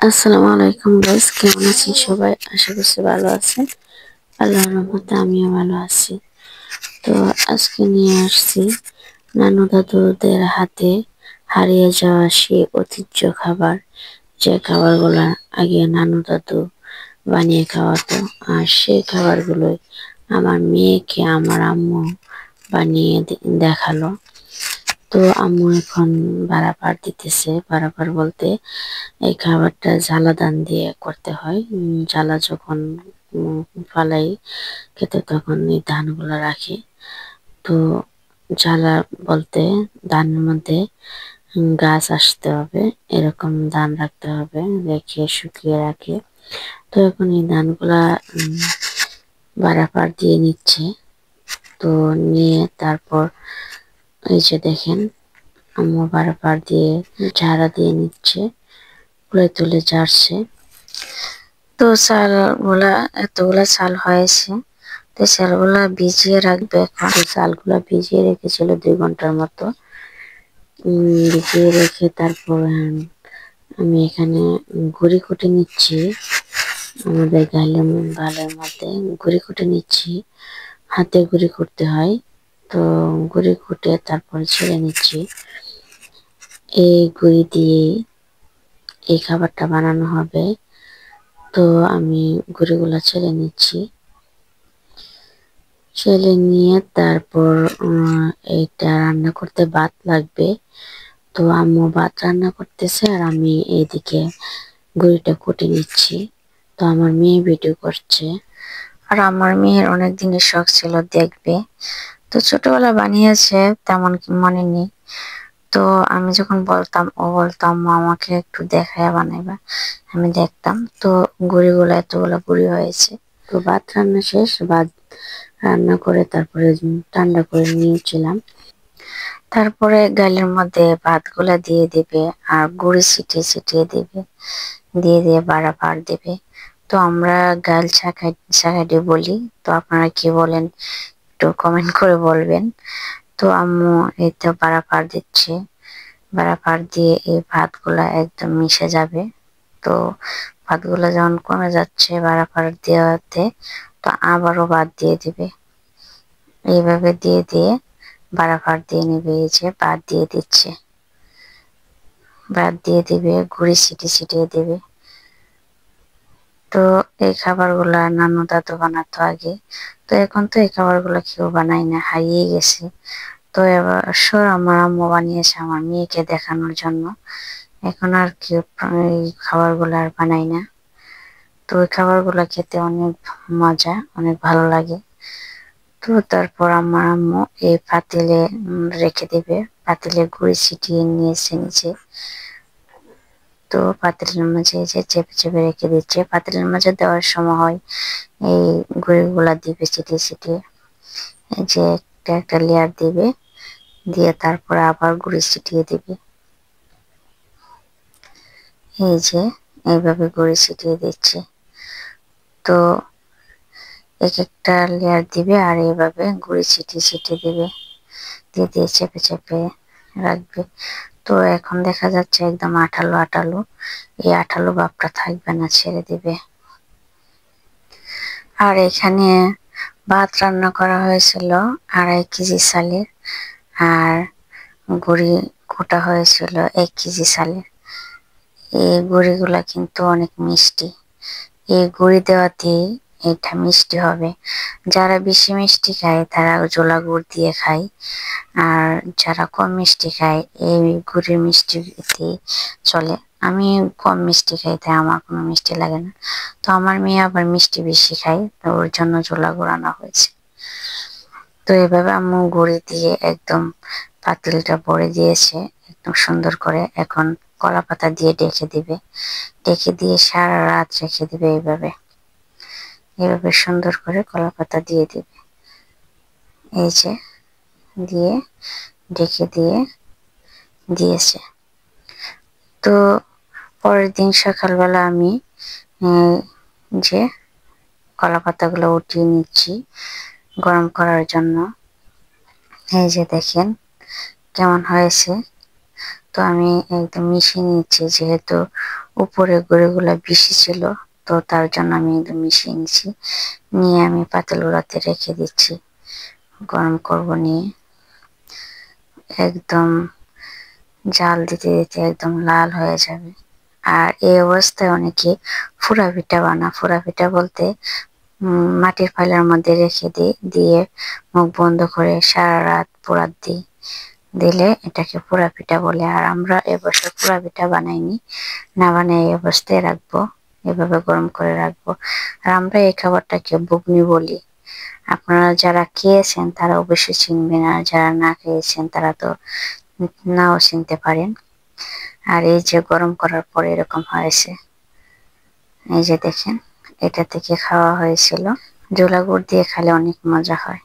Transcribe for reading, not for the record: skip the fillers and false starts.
আসসালামু আলাইকুম গাইস, কেমন আছেন সবাই? আশা করছি ভালো আছেন। আল্লাহর রহমতে আমিও ভালো আছি। তো আজকে নিয়ে আসছি নানু দাদুদের হাতে হারিয়ে যাওয়া সেই ঐতিহ্য খাবার, যে খাবারগুলা আগে নানু দাদু বানিয়ে খাওয়াতো। আর সেই খাবারগুলোই আমার মেয়েকে আমার আম্মু বানিয়ে দেখালো। তো আম্মু এখন বাড়াবার দিতেছে। বাড়াবার বলতে এই খাবারটা জ্বালা দান দিয়ে করতে হয়। জ্বালা যখন উম ফালাই খেতে, তখন এই ধানগুলো রাখি। তো জ্বালা বলতে ধানের মধ্যে গাছ আসতে হবে, এরকম ধান রাখতে হবে, রেখে শুকিয়ে রাখে। তো এখন এই ধানগুলা বাড়াবার দিয়ে নিচ্ছে। তো নিয়ে তারপর এই যে দেখেন, আম্মু বাড়াবার দিয়ে ঝাড়া দিয়ে নিচ্ছে, তুলে তুলে ঝাড়ছে। তো চাল গুলা, এতগুলা চাল হয়েছে, তো চালগুলা ভিজিয়ে রাখবে। এখন তো চালগুলা ভিজিয়ে রেখেছিল 2 ঘন্টার মতো। ভিজিয়ে রেখে তারপর আমি এখানে গুঁড়ি কুটে নিচ্ছি। আমাদের গালের মধ্যে গুঁড়ি কুটে নিচ্ছি, হাতে গুঁড়ি করতে হয়। তো গুঁড়ি কুটে তারপরে ছেড়ে নিচ্ছি। এই গুঁড়ি দিয়ে এই খাবারটা বানানো হবে। তো আমি গুঁড়িগুলা ছেড়ে নিচ্ছি। ছেলে নিয়ে তারপর এইটা রান্না করতে ভাত লাগবে। তো আম্মু ভাত রান্না করতেছে আর আমি এইদিকে গুঁড়িটা কুটে নিচ্ছি। তো আমার মেয়ে ভিডিও করছে। আর আমার মেয়ের অনেক দিনের শখ ছিল দেখবে, তো ছোটবেলা বানিয়েছে, তেমন কি মনে নেই। তো আমি যখন বলতাম, ও বলতো আম্মু আমাকে একটু দেখায় বানাইবা, আমি দেখতাম। তো গুঁড়িগুলো এতগুলো গুঁড়ি হয়েছে। তো ভাত রান্না শেষ, ভাত রান্না করে তারপরে ঠান্ডা করে নিয়েছিলাম। তারপরে গালের মধ্যে ভাতগুলা দিয়ে দিবে আর গুঁড়ি ছিটিয়ে ছিটিয়ে দিবে, দিয়ে দিয়ে বাড়াবার দিবে। তো আমরা গাল শাখাটি বলি, তো আপনারা কি বলেন একটু কমেন্ট করে বলবেন। তো আম্মু এই তো বাড়াবার দিচ্ছে, বাড়াবার দিয়ে এই ভাতগুলা একদম মিশে যাবে। তো ভাতগুলা যখন কমে যাচ্ছে বাড়াবার দেওয়াতে, তো আবারও ভাত দিয়ে দিবে। এইভাবে দিয়ে দিয়ে বাড়াবার দিয়ে নিবে। এই যে ভাত দিয়ে দিচ্ছে, ভাত দিয়ে দিবে, গুঁড়ি ছিটিয়ে দেবে। তো এই খাবারগুলা নানু দাদু বানাতো আগে। তো এখন তো এই খাবারগুলো কেউ বানায় না, হারিয়ে গেছে। তো এবার আমার আম্মু বানিয়েছে আমার মেয়েকে দেখানোর জন্য। এখন আর কেউ এই খাবারগুলো আর বানায় না। তো ওই খাবারগুলো খেতে অনেক মজা, অনেক ভালো লাগে। তো তারপর আমার আম্মু এই পাতিলে রেখে দেবে, পাতিলে গুঁড়ি ছিটিয়ে নিয়েছে নিচে। তো পাতিলের মাঝে যে চেপে চেপে রেখে দিচ্ছে। পাতিলের মাঝে দেওয়ার সময় এই গুঁড়িগুলা দিবে ছিটিয়ে ছিটিয়ে, এই যে একটা একটা লেয়ার দিবে, দিয়ে তারপরে আবার গুঁড়ি ছিটিয়ে দিবে। এই যে এইভাবে গুঁড়ি ছিটিয়ে দিচ্ছে। তো এক একটা লেয়ার দিবে আর এইভাবে গুঁড়ি ছিটিয়ে ছিটিয়ে দিবে, দিয়ে দিয়ে চেপে চেপে রাখবে। তো এখন দেখা যাচ্ছে একদম আঠালো আঠালো, এই আঠালো ভাবটা থাকবে না, ছেড়ে দিবে। আর এখানে ভাত রান্না করা হয়েছিল 2.5 কেজি চালের, আর গুঁড়ি কোটা হয়েছিল 1 কেজি চালের। এই গুঁড়িগুলা কিন্তু অনেক মিষ্টি, এই গুঁড়ি দেওয়াতেই এটা মিষ্টি হবে। যারা বেশি মিষ্টি খায় তারা জোলা গুড় দিয়ে খায়, আর যারা কম মিষ্টি খায় এই গুড়ের মিষ্টি চলে। আমি কম মিষ্টি খাই, তাই আমার কোনো মিষ্টি লাগে না। তো আমার মেয়ে আবার মিষ্টি বেশি খায়, তো ওর জন্য জোলা গুড় আনা হয়েছে। তো এভাবে আম্মু গুঁড়ি দিয়ে একদম পাতিলটা ভরে দিয়েছে একদম সুন্দর করে। এখন কলা পাতা দিয়ে ডেকে দিবে, ডেকে দিয়ে সারা রাত রেখে দিবে। এইভাবে এইভাবে সুন্দর করে কলা পাতা দিয়ে দিবে। এই যে দিয়ে ডেকে দিয়ে দিয়েছে। তো পরের দিন সকালবেলা আমি যে কলা পাতাগুলো উঠিয়ে নিচ্ছি গরম করার জন্য। এই যে দেখেন কেমন হয়েছে। তো আমি একদম মিশিয়ে নিচ্ছি, যেহেতু উপরে গুঁড়িগুলো বেশি ছিল, তো তার জন্য আমি একদম মিশিয়ে নিচ্ছি। নিয়ে আমি পাতিল গুঁড়াতে রেখে দিচ্ছি, গরম করব। নিয়ে একদম জাল দিতে দিতে একদম লাল হয়ে যাবে। আর এই অবস্থায় অনেকে ফুরা পিঠা ফুরা পিঠা বলতে মাটির ফাইলের মধ্যে রেখে দিয়ে মুখ বন্ধ করে সারা রাত পোড়া দিলে এটাকে পোড়া পিঠা বলে। আর আমরা এবছর পোড়া পিঠা বানাইনি, না বানিয়ে এই অবস্থায় রাখবো, এভাবে গরম করে রাখবো। আর আমরা এই খাবারটাকে বুগনি বলি। আপনারা যারা খেয়েছেন তারা অবশ্যই চিনবেন, আর যারা না খেয়েছেন তারা তো নাও চিনতে পারেন। আর এই যে গরম করার পরে এরকম হয়েছে, এই যে দেখেন, এটা থেকে খাওয়া হয়েছিল। জোলা গুড় দিয়ে খেলে অনেক মজা হয়।